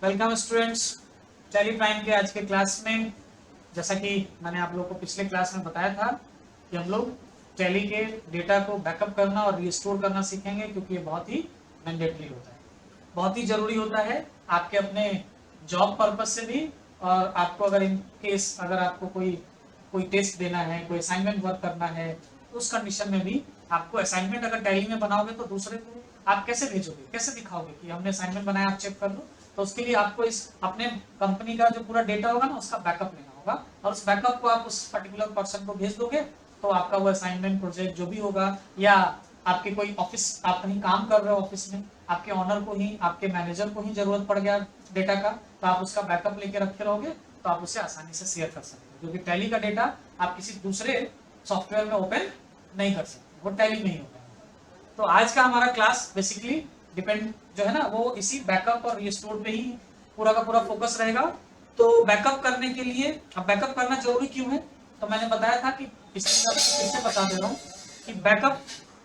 Welcome students, tally prime के आज के क्लास में। जैसा कि मैंने आप लोगों को पिछले क्लास में बताया था कि हम लोग टैली के डेटा को बैकअप करना और रिस्टोर करना सीखेंगे, क्योंकि ये बहुत ही मैंडेटरी होता है, बहुत ही ज़रूरी होता है आपके अपने जॉब पर्पज से भी। और आपको अगर इन केस अगर आपको कोई टेस्ट देना है, कोई असाइनमेंट वर्क करना है, तो उस कंडीशन में भी आपको असाइनमेंट अगर टैली में बनाओगे तो दूसरे को आप कैसे भेजोगे, कैसे दिखाओगे कि हमने असाइनमेंट बनाया, आप चेक कर लो। तो उसके लिए आपको इस अपने कंपनी का जो पूरा डेटा होगा ना, उसका बैकअप लेना होगा, और उस बैकअप को आप उस पर्टिकुलर पर्सन को भेज दोगे तो आपका वो असाइनमेंट प्रोजेक्ट जो भी होगा, या आपके कोई ऑफिस, आप कहीं काम कर रहे हो ऑफिस में, आपके ऑनर को ही, आपके मैनेजर को ही जरूरत पड़ गया डेटा का, तो आप उसका बैकअप लेके रखे रहोगे तो आप उसे आसानी से शेयर कर सकते हो, क्योंकि टैली का डेटा आप किसी दूसरे सॉफ्टवेयर में ओपन नहीं कर सकते, वो टैली में ही होता है। तो आज का हमारा क्लास बेसिकली डिपेंड जो है ना, वो इसी बैकअप और रिस्टोर पे ही पूरा का पूरा फोकस रहेगा। तो बैकअप करने के लिए, अब बैकअप करना जरूरी क्यों है, तो मैंने बताया था कि पिछले फिर से बता दे रहा हूँ कि बैकअप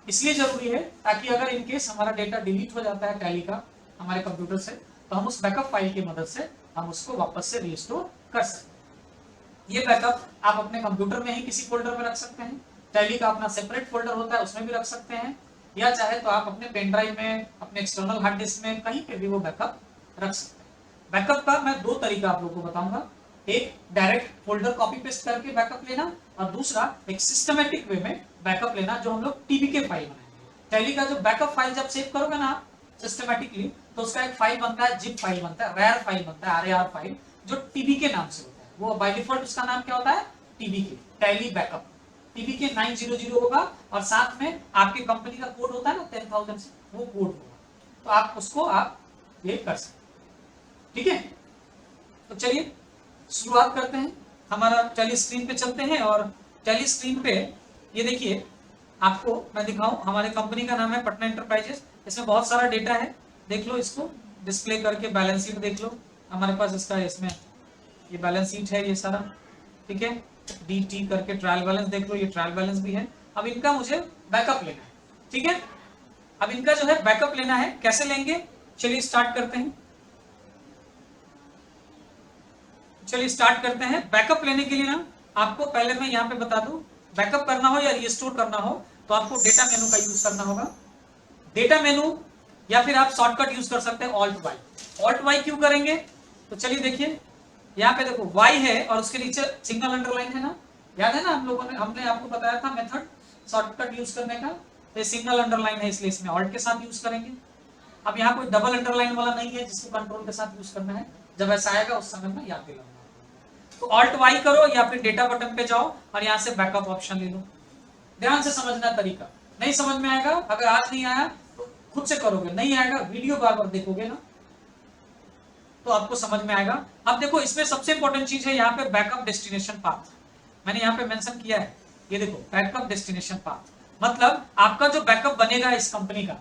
इसलिए जरूरी है ताकि अगर इनकेस हमारा डेटा डिलीट हो जाता है टैली का हमारे कंप्यूटर से, तो हम उस बैकअप फाइल की मदद से हम उसको वापस से रिस्टोर कर सकते हैं। ये बैकअप आप अपने कंप्यूटर में ही किसी फोल्डर में रख सकते हैं, टैली का अपना सेपरेट फोल्डर होता है उसमें भी रख सकते हैं, या चाहे तो आप अपने पेन ड्राइव में, अपने एक्सटर्नल हार्ड डिस्क में, कहीं पे भी वो बैकअप रख सकते हैं। बैकअप का मैं दो तरीका आप लोगों को बताऊंगा, एक डायरेक्ट फोल्डर कॉपी पेस्ट करके बैकअप लेना, और दूसरा एक सिस्टमेटिक वे में बैकअप लेना, जो हम लोग टीबीके फाइल बनाएंगे। टैली का जो बैकअप फाइल जब सेव करोगे ना आप सिस्टमेटिकली, तो उसका एक फाइल बनता है, जिप फाइल बनता है, रेयर फाइल बनता है, आरएआर फाइल, जो टीबीके नाम से होता है। वो बाय डिफॉल्ट उसका नाम क्या होता है, टीबीके, टैली बैकअप। टीबीके 900 होगा, और साथ में आपके कंपनी का कोड होता है ना 10,000 से, वो कोड होगा, तो आप उसको आप ये कर सकते, ठीक है। तो चलिए शुरुआत करते हैं, हमारा टैली स्क्रीन पे चलते हैं, और टैली स्क्रीन पे ये देखिए, आपको मैं दिखाऊं, हमारे कंपनी का नाम है पटना एंटरप्राइजेस, इसमें बहुत सारा डेटा है, देख लो इसको डिस्प्ले करके, बैलेंस शीट देख लो, हमारे पास इसका, इसमें ये बैलेंस शीट है ये सारा, ठीक है। डी करके ट्रायल बैलेंस देख लो, ये ट्रायल बैलेंस भी है। अब इनका मुझे बैकअप लेना है, ठीक है। अब इनका जो है बैकअप लेना है, कैसे लेंगे, चलिए स्टार्ट करते हैं। चलिए स्टार्ट करते हैं। बैकअप लेने के लिए ना, आपको पहले मैं यहाँ पे बता दूं, बैकअप करना हो या रिस्टोर करना हो तो आपको डेटा मेनू का यूज करना होगा। डेटा मेनू, या फिर आप शॉर्टकट यूज कर सकते हैं ऑल्ट वाई। ऑल्ट वाई क्यों करेंगे, तो चलिए देखिए, यहाँ पे देखो वाई है और उसके नीचे सिंगल अंडरलाइन है ना, याद है ना हम लोगों ने, हमने आपको बताया था मेथड शॉर्टकट यूज करने का, तो ये सिंगल अंडरलाइन है इसलिए इसमें ऑल्ट के साथ यूज करेंगे। अब यहाँ कोई डबल अंडरलाइन वाला नहीं है जिसको कंट्रोल के साथ यूज करना है, जब ऐसा आएगा उस समय में याद दिलाऊंगा। तो ऑल्ट वाई करो या फिर डेटा बटन पे जाओ और यहाँ से बैकअप ऑप्शन ले लो। ध्यान से समझना तरीका, नहीं समझ में आएगा, अगर आज नहीं आया तो खुद से करोगे, नहीं आएगा वीडियो बार बार देखोगे ना तो आपको समझ में आएगा। अब देखो इसमें सबसे इंपॉर्टेंट चीज है यहाँ पे बैकअप डेस्टिनेशन पाथ, मैंने यहाँ पे मेंशन किया है, ये देखो बैकअप डेस्टिनेशन पाथ, मतलब आपका जो बैकअप बनेगा इस कंपनी का,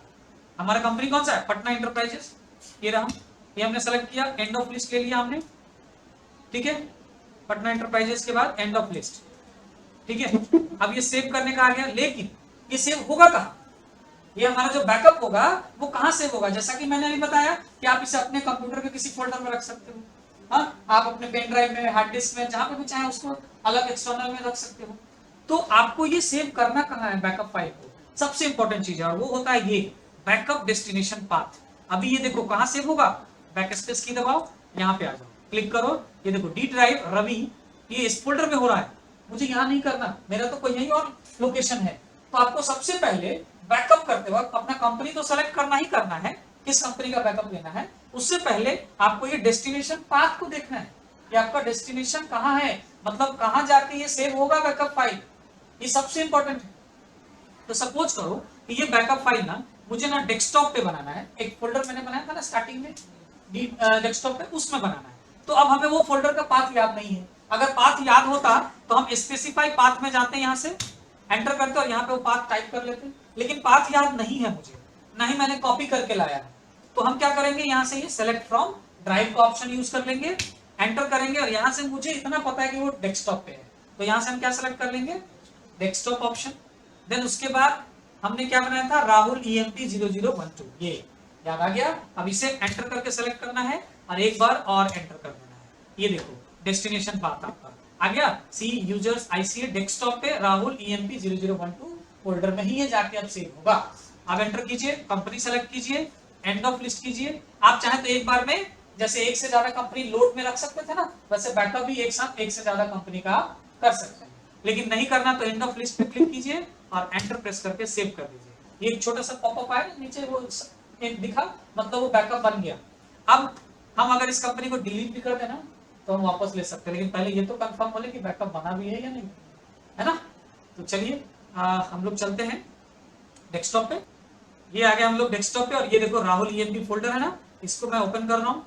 हमारा कंपनी कौन सा है, पटना एंटरप्राइजेस, ये रहा, ये हमने सेलेक्ट किया, एंड ऑफ लिस्ट ले लिया हमने, ठीक है। पटना एंटरप्राइजेस के बाद एंड ऑफ लिस्ट, ठीक है। अब ये सेव करने का आ गया, लेकिन ये सेव होगा कहाँ, ये हमारा जो बैकअप होगा वो कहाँ सेव होगा, जैसा कि मैंने अभी बताया कि आप इसे अपने कंप्यूटर के किसी फोल्डर में रख सकते हो, हाँ, आप अपने पेन ड्राइव में, हार्ड डिस्क में, जहां पे भी चाहे उसको अलग एक्सटर्नल में रख सकते हो। तो आपको ये सेव करना कहाँ है बैकअप फाइल को, सबसे इंपॉर्टेंट चीज है, और वो होता है ये बैकअप डेस्टिनेशन पाथ। अभी ये देखो कहाँ सेव होगा, बैक स्पेस की दबाओ, यहाँ पे आ जाओ, क्लिक करो, ये देखो डी ड्राइव रवि, ये इस फोल्डर में हो रहा है, मुझे यहाँ नहीं करना, मेरा तो कोई यही और लोकेशन है। तो आपको सबसे पहले बैकअप करते वक्त अपना कंपनी तो सेलेक्ट करना ही करना है, किस कंपनी का बैकअप लेना है, उससे पहले आपको ये डेस्टिनेशन पाथ को देखना है कि आपका डेस्टिनेशन कहाँ है, मतलब कहाँ जाके ये सेव होगा बैकअप फाइल, ये सबसे इंपॉर्टेंट है। तो सपोज करो कि ये बैकअप फाइल ना मुझे ना डेस्कटॉप पे बनाना है, एक फोल्डर मैंने बनाया था ना स्टार्टिंग में डेस्कटॉप पे, उसमें बनाना है, तो अब हमें वो फोल्डर का पाथ याद नहीं है। अगर पाथ याद होता तो हम स्पेसिफाई पाथ में जाते हैं, यहाँ से एंटर करते और यहाँ पे वो पाथ टाइप कर लेते, लेकिन पाथ याद नहीं है मुझे, ना ही मैंने कॉपी करके लाया है, तो हम क्या करेंगे, यहाँ से ये सेलेक्ट फ्रॉम ड्राइव का ऑप्शन यूज कर लेंगे, एंटर करेंगे, और यहाँ से मुझे इतना पता है कि वो डेस्कटॉप पे है, तो यहाँ से हम क्या सेलेक्ट कर लेंगे, डेस्कटॉप ऑप्शन। देन उसके बाद हमने क्या बनाया था, राहुल EMP 0012, ये याद आ गया। अब इसे एंटर करके सेलेक्ट करना है, और एक बार और एंटर कर देना है। ये देखो डेस्टिनेशन पाथ आपका आ गया। सी यूजर्स आईसीए डेस्कटॉप पे राहुल EMP 0012 फोल्डर में ही ये जाके अब सेव होगा। अब एंटर कीजिए, कंपनी सेलेक्ट कीजिए, एंड ऑफ लिस्ट कीजिए। आप चाहे तो एक बार में जैसे एक से ज्यादा कंपनी लोड में रख सकते थे ना, वैसे बैकअप भी एक साथ एक से ज्यादा कंपनी का कर सकते हैं, लेकिन नहीं करना तो एंड ऑफ लिस्ट पे क्लिक कीजिए और एंटर प्रेस करके सेव कर दीजिए। ये एक छोटा सा पॉपअप आया नीचे वो एक दिखा, मतलब वो बैकअप बन गया। अब हम अगर इस कंपनी को डिलीट भी कर देना तो हम वापस ले सकते हैं, लेकिन पहले ये तो कंफर्म हो ले कि बैकअप बना भी है या नहीं, है ना। तो चलिए हम लोग चलते हैं डेस्कटॉप पे। ये आ गया हम लोग डेस्कटॉप पे, और ये देखो राहुल EMP फोल्डर है ना, इसको मैं ओपन कर रहा हूं।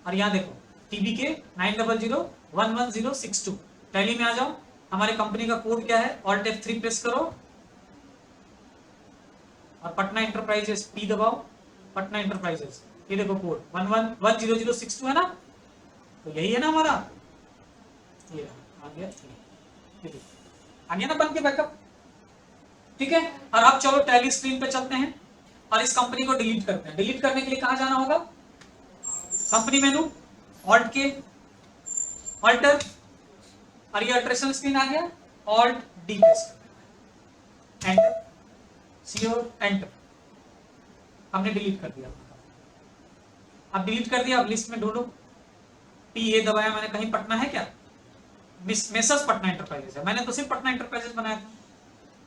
और यहाँ देखो TBK 900111062 टैली में आ जाओ। हमारे कंपनी का कोड क्या है, Alt F3 प्रेस करो और पटना इंटरप्राइजेस P दबाओ, पटना इंटरप्राइजेस। ये देखो कोड 10062 है ना, तो यही है ना हमारा, ये आ गया, आ गया ना बन के बैकअप। ठीक है, और अब चलो टैली स्क्रीन पे चलते हैं और इस कंपनी को डिलीट करते हैं। डिलीट करने के लिए कहां जाना होगा, कंपनी मेनू, ऑल्ट के ऑल्टर, और ये अल्ट्रेशन स्क्रीन आ गया, ऑल्ट डी प्रेस करना है, एंटर, सीओ एंटर। हमने डिलीट कर दिया। अब डिलीट कर दिया, अब लिस्ट में ढूंढो, PA दबाया मैंने, कहीं पटना है क्या, मेसर्स पटना इंटरप्राइजेस है, मैंने तो सिर्फ पटना इंटरप्राइजेस बनाया था।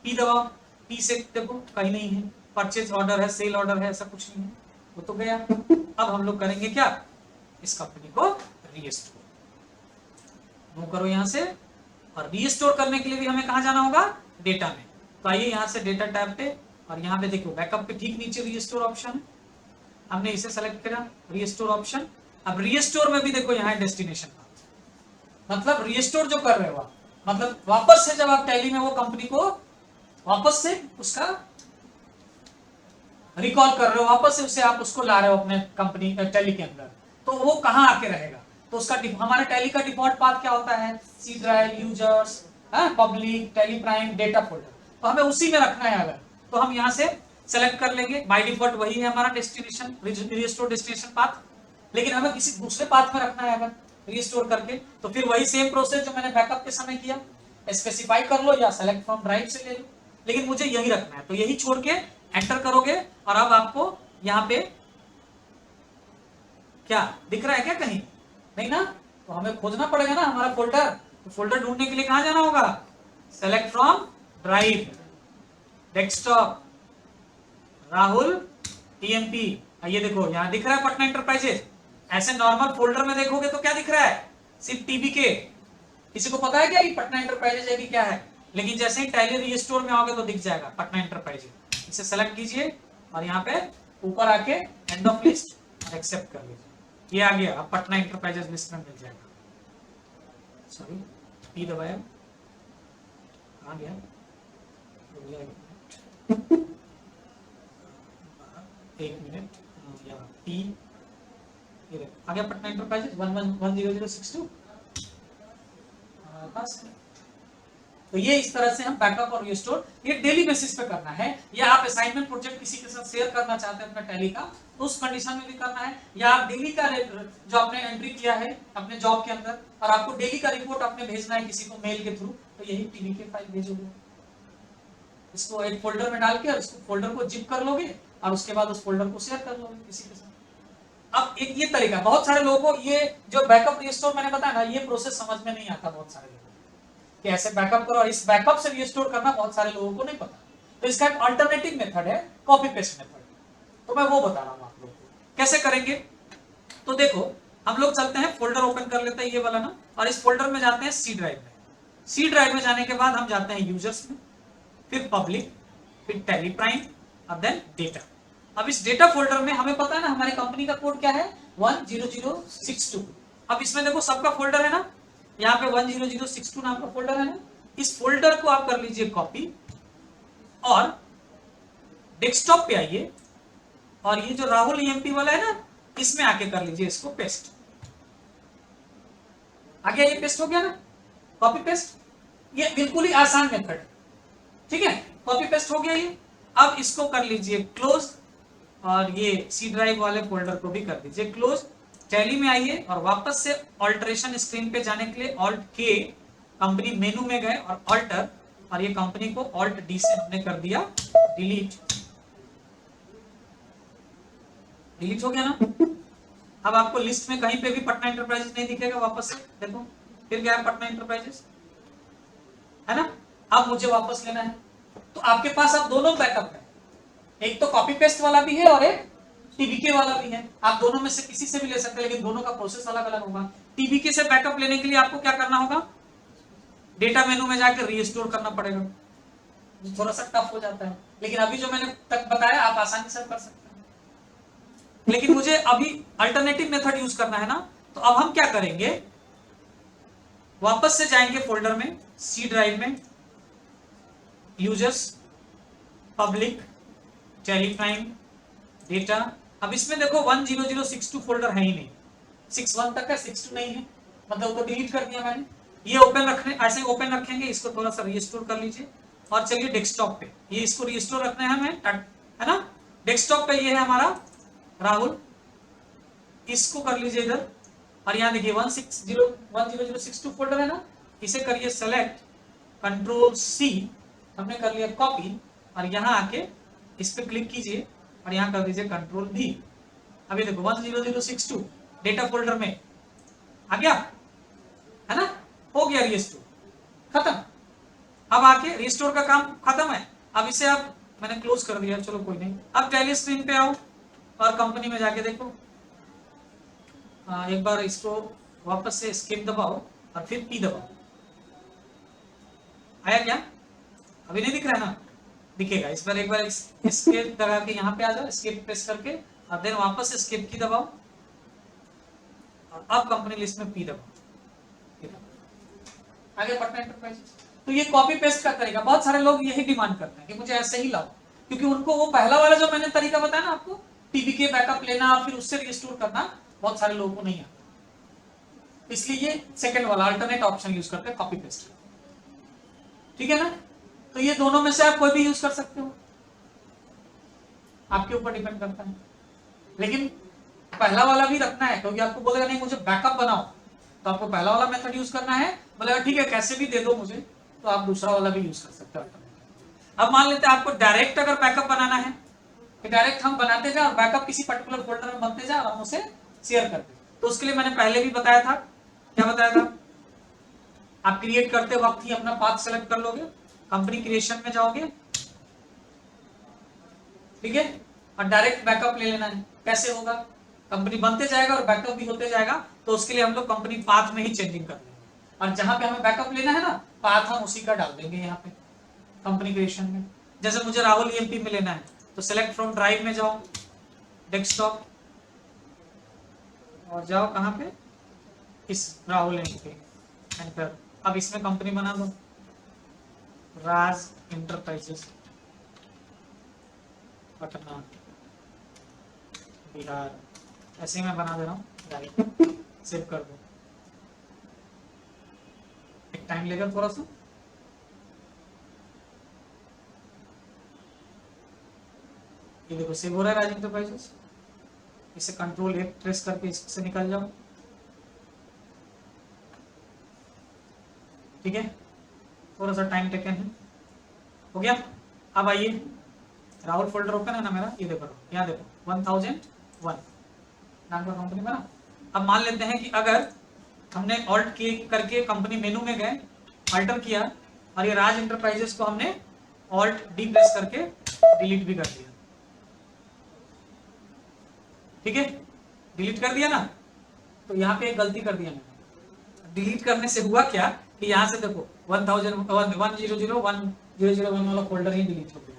P दबाओ, P से देखो कहीं नहीं है, परचेज ऑर्डर है, सेल ऑर्डर है, ऐसा कुछ नहीं है, वो तो गया। अब हम लोग करेंगे क्या, इस कंपनी को रीस्टोर। मूव करो यहां से, और रीस्टोर करने के लिए भी हमें कहां जाना होगा, डेटा में। तो आइए यहां से डेटा टैब पे, और यहाँ पे देखो बैकअप पे ठीक नीचे रीस्टोर ऑप्शन है, हमने इसे सेलेक्ट करा, रीस्टोर ऑप्शन। अब रीस्टोर में भी देखो यहाँ डेस्टिनेशन पाथ, मतलब रीस्टोर जो कर रहे हो आप, मतलब वापस से जब आप टैली में वो कंपनी को वापस से उसका रिकॉल कर रहे हो, वापस से उसे आप उसको ला रहे हो अपने कंपनी टैली के अंदर, तो वो कहां आके रहेगा, तो उसका हमारे टैली का डिफॉल्ट पाथ क्या होता है, C drive, users, public, Tally Prime, data folder, तो हमें उसी में रखना है। अगर तो हम यहां से सेलेक्ट कर लेंगे, बाय डिफॉल्ट वही है हमारा डेस्टिनेशन, रिस्टोर डेस्टिनेशन पाथ, लेकिन हमें किसी दूसरे पाथ में रखना है अगर रिस्टोर करके, तो फिर वही सेम प्रोसेस जो मैंने बैकअप के समय किया, स्पेसिफाई कर लो या सेलेक्ट फ्रॉम ड्राइव से ले लो, लेकिन मुझे यही रखना है। तो यही छोड़ के एंटर करोगे, और अब आपको यहाँ पे क्या दिख रहा है क्या, कहीं नहीं ना, तो हमें खोजना पड़ेगा ना हमारा फोल्डर। तो फोल्डर ढूंढने के लिए कहां जाना होगा, select from drive, desktop, Rahul EMP। ये देखो यहाँ दिख रहा है पटना इंटरप्राइजेस। ऐसे नॉर्मल फोल्डर में देखोगे तो क्या दिख रहा है, सिर्फ TBK। किसी को पता है क्या ये पटना इंटरप्राइजेस है कि क्या है, लेकिन जैसे ही टैली रीस्टोर में आओगे तो दिख जाएगा पटना इंटरप्राइजेस। इसे सेलेक्ट कीजिए और यहाँ पे ऊपर आके एंड ऑफ लिस्ट और एक्सेप्ट कर लीजिए, ये आ गया, अब पटना इंटरप्राइजेस लिस्ट में मिल जाएगा। सॉरी, P दबाया, आ गया, एक मिनट, P आ गया, पटना इंटरप्राइजेस 10062। तो ये इस तरह से हम बैकअप और रिस्टोर ये डेली बेसिस पे करना है, या आप असाइनमेंट प्रोजेक्ट किसी के साथ शेयर करना चाहते हैं अपना टैली का, तो उस कंडीशन में भी करना है, या आप डेली का जो आपने एंट्री किया है अपने जॉब के अंदर और आपको डेली का रिपोर्ट आपने भेजना है किसी को मेल के थ्रू, तो यही TBK फाइल भेजोगे, इसको एक फोल्डर में डाल के उसको फोल्डर को जिप कर लोगे और उसके बाद उस फोल्डर को शेयर कर लोगे किसी के साथ। अब एक ये तरीका, बहुत सारे लोगों को ये जो बैकअप रिस्टोर मैंने बताया ना, ये प्रोसेस समझ में नहीं आता बहुत सारे लोगों कि ऐसे बैकअप करो, और इस बैकअप से रिस्टोर करना बहुत सारे लोगों को नहीं पता। तो इसका एक अल्टरनेटिव मेथड है, कॉपी पेस्ट मेथड, तो मैं वो बता रहा हूं आप लोगों को कैसे करेंगे। तो देखो हम लोग चलते हैं, फोल्डर ओपन कर लेते हैं ये वाला ना, और इस फोल्डर में जाते हैं C ड्राइव में। C ड्राइव में जाने के बाद हम जाते हैं यूजर्स में, फिर पब्लिक, फिर टैली प्राइम, और देन डेटा। अब इस डेटा फोल्डर में हमें पता है ना हमारी कंपनी का कोड क्या है, 10062। अब इसमें देखो सबका फोल्डर है ना, यहाँ पे 10062 नाम का फोल्डर है ना, इस फोल्डर को आप कर लीजिए कॉपी और डेस्कटॉप पे आइए, और ये जो राहुल EMP वाला है ना, इसमें आके कर लीजिए इसको पेस्ट। आ गया, ये पेस्ट हो गया ना, कॉपी पेस्ट, ये बिल्कुल ही आसान मेथड, ठीक है, कॉपी पेस्ट हो गया ये। अब इसको कर लीजिए क्लोज, और ये सी ड्राइव वाले फोल्डर को भी कर दीजिए क्लोज। टैली में आइए और वापस से ऑल्टरेशन स्क्रीन पे जाने के लिए ऑल्ट के, कंपनी मेनू में गए और ऑल्टर, और ये कंपनी को ऑल्ट डी से हमने कर दिया डिलीट। डिलीट हो गया ना। अब आपको लिस्ट में कहीं पे भी पटना इंटरप्राइजेस नहीं दिखेगा। वापस से देखो, फिर गया पटना इंटरप्राइजेस, है ना। अब मुझे वापस लेना है, तो आपके पास अब दोनों बैकअप है, एक तो कॉपी पेस्ट वाला भी है और एक टीबीके वाला भी है। आप दोनों में से किसी से भी ले सकते हैं, लेकिन दोनों का प्रोसेस अलग अलग होगा। टीबीके से बैकअप लेने के लिए आपको क्या करना होगा, डेटा मेनू में जाकर रीस्टोर करना पड़ेगा, जो थोड़ा सा टफ हो जाता है, लेकिन अभी जो मैंने तक बताया आप आसानी से कर सकते हैं। लेकिन मुझे अभी अल्टरनेटिव मेथड यूज करना है ना, तो अब हम क्या करेंगे, वापस से जाएंगे फोल्डर में, सी ड्राइव में, यूजर्स, पब्लिक, टेलीप्राइम, डेटा। अब इसमें देखो 10062 फोल्डर है ही नहीं, 61 तक है, 62 नहीं है, मतलब तो डिलीट कर दिया मैंने। ये ओपन रखने, ऐसे ओपन रखेंगे, इसको थोड़ा सा रीस्टोर कर लीजिए और चलिए डेस्कटॉप पे, ये इसको रीस्टोर रखना है हमें, है ना। डेस्कटॉप पे ये है हमारा राहुल, इसको कर लीजिए इधर, और यहाँ देखिए 10062 फोल्डर है ना, इसे करिए सेलेक्ट, कंट्रोल सी, हमने कर लिया कॉपी, और यहाँ आके इस पे क्लिक कीजिए और यहाँ कर दीजिए कंट्रोल भी। अभी देखो 10062 डेटा फोल्डर में आ गया, है ना, हो गया रीस्टोर, खत्म। अब आके रिस्टोर का काम खत्म है। अब इसे आप, मैंने क्लोज कर दिया, चलो कोई नहीं। अब टैली स्क्रीन पे आओ और कंपनी में जाके देखो, एक बार इसको वापस से एस्केप दबाओ और फिर पी दबाओ। आया क्या, अभी नहीं दिख रहा है ना, दिखेगा इस बार। एक बार एस्केप दबा के यहाँ पे आ जाओ, एस्केप प्रेस करके, और देन वापस एस्केप की दबाओ, और अब कंपनी लिस्ट में पी दबाओ, आगे पटना एंटरप्राइजेस। तो ये कॉपी पेस्ट का तरीका, बहुत सारे लोग यही डिमांड करते हैं कि मुझे ऐसे ही लाओ, क्योंकि उनको वो पहला वाला जो मैंने तरीका बताया ना आपको, टीबीके बैकअप लेना फिर उससे रिस्टोर करना, बहुत सारे लोगों को नहीं आता, इसलिए ये सेकंड वाला अल्टरनेट ऑप्शन यूज करते हैं, कॉपी पेस्ट। ठीक है ना, तो ये दोनों में से आप कोई भी यूज कर सकते हो, आपके ऊपर डिपेंड करता है। लेकिन पहला वाला भी रखना है, क्योंकि आपको बोलेगा नहीं मुझे बैकअप बनाओ, तो आपको पहला वाला मेथड यूज करना है। बोलेगा ठीक है कैसे भी दे दो मुझे, तो आप दूसरा वाला भी यूज कर सकते हो। अब मान लेते हैं आपको डायरेक्ट अगर बैकअप बनाना है, कि डायरेक्ट हम बनाते जाए और बैकअप किसी पर्टिकुलर फोल्डर में बनते जाए और हम उसे शेयर करते, तो उसके लिए मैंने पहले भी बताया था, क्या बताया था, आप क्रिएट करते वक्त ही अपना पाथ सेलेक्ट कर लोगे, कंपनी क्रिएशन में जाओगे, ठीक है, और डायरेक्ट बैकअप ले लेना है। कैसे होगा, कंपनी बनते जाएगा और बैकअप भी होते जाएगा, तो उसके लिए हम लोग कंपनी पाथ में ही चेंजिंग कर देंगे, और जहां पे हमें बैकअप लेना है ना, पाथ हम उसी का डाल देंगे यहाँ पे कंपनी क्रिएशन में। जैसे मुझे राहुल ईएमपी में लेना है, तो सिलेक्ट फ्रॉम ड्राइव में जाओ, डेस्कटॉप, और जाओ कहाँ पे, इस राहुल ईएमपी, एंटर। अब इसमें कंपनी बना दो, राज इंटरप्राइजेस पटना बिहार, ऐसे मैं बना दे रहा हूँ, सेव कर दो, एक टाइम लेगा थोड़ा सा। ये देखो सेव हो रहा है राज इंटरप्राइजेस, इसे कंट्रोल F प्रेस करके इससे निकल जाओ, ठीक है, थोड़ा सा टाइम टेकन है, हो गया। अब आइए, राहुल फोल्डर ओपन है ना मेरा, ये देखो यहाँ देखो 1001 नाम का कंपनी बना। अब मान लेते हैं कि अगर हमने ऑल्ट की करके कंपनी मेनू में गए, अल्टर किया, और ये राज इंटरप्राइजेस को हमने ऑल्ट डी प्रेस करके डिलीट भी कर दिया, ठीक है, डिलीट कर दिया ना, तो यहाँ पे एक गलती कर दिया मैंने। डिलीट करने से हुआ क्या कि यहाँ से देखो 1001 वाला फोल्डर ही डिलीट हो गया।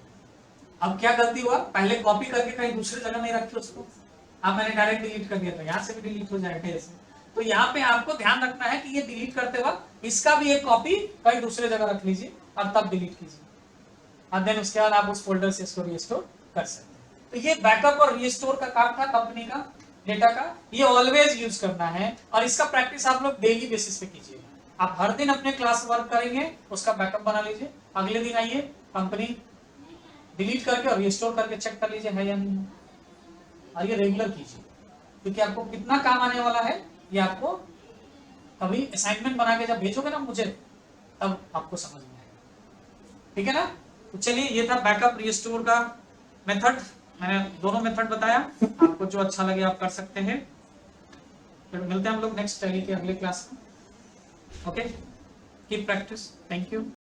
अब क्या गलती हुआ, पहले कॉपी करके कहीं दूसरी जगह नहीं रखी उसको, अब मैंने डायरेक्ट डिलीट कर दिया, तो यहाँ से भी डिलीट हो जाएगा ऐसे। तो यहाँ पे आपको ध्यान रखना है कि ये डिलीट करते वक्त इसका भी एक कॉपी कहीं दूसरे जगह रख लीजिए और तब डिलीट कीजिए, और देन उसके बाद आप उस फोल्डर से इसको रिस्टोर कर सकते हैं। तो ये बैकअप और रिस्टोर का काम था कंपनी का डेटा का, ये ऑलवेज यूज करना है, और इसका प्रैक्टिस आप लोग डेली बेसिस पे कीजिएगा। आप हर दिन अपने क्लास वर्क करेंगे, उसका बैकअप बना लीजिए, अगले दिन आइए कंपनी डिलीट करके और रिस्टोर करके चेक कर लीजिए है या नहीं। और ये रेगुलर कीजिए, क्योंकि आपको कितना काम आने वाला है ये आपको कभी असाइनमेंट बना के जब भेजोगे ना मुझे, तब आपको समझ में आएगा। ठीक है ना? तो चलिए, ये था बैकअप रिस्टोर का मेथड। मैंने दोनों मेथड बताया, आपको जो अच्छा लगे आप कर सकते हैं। फिर मिलते हैं हम लोग नेक्स्ट टैली के अगले क्लास में। Okay, keep practice. Thank you.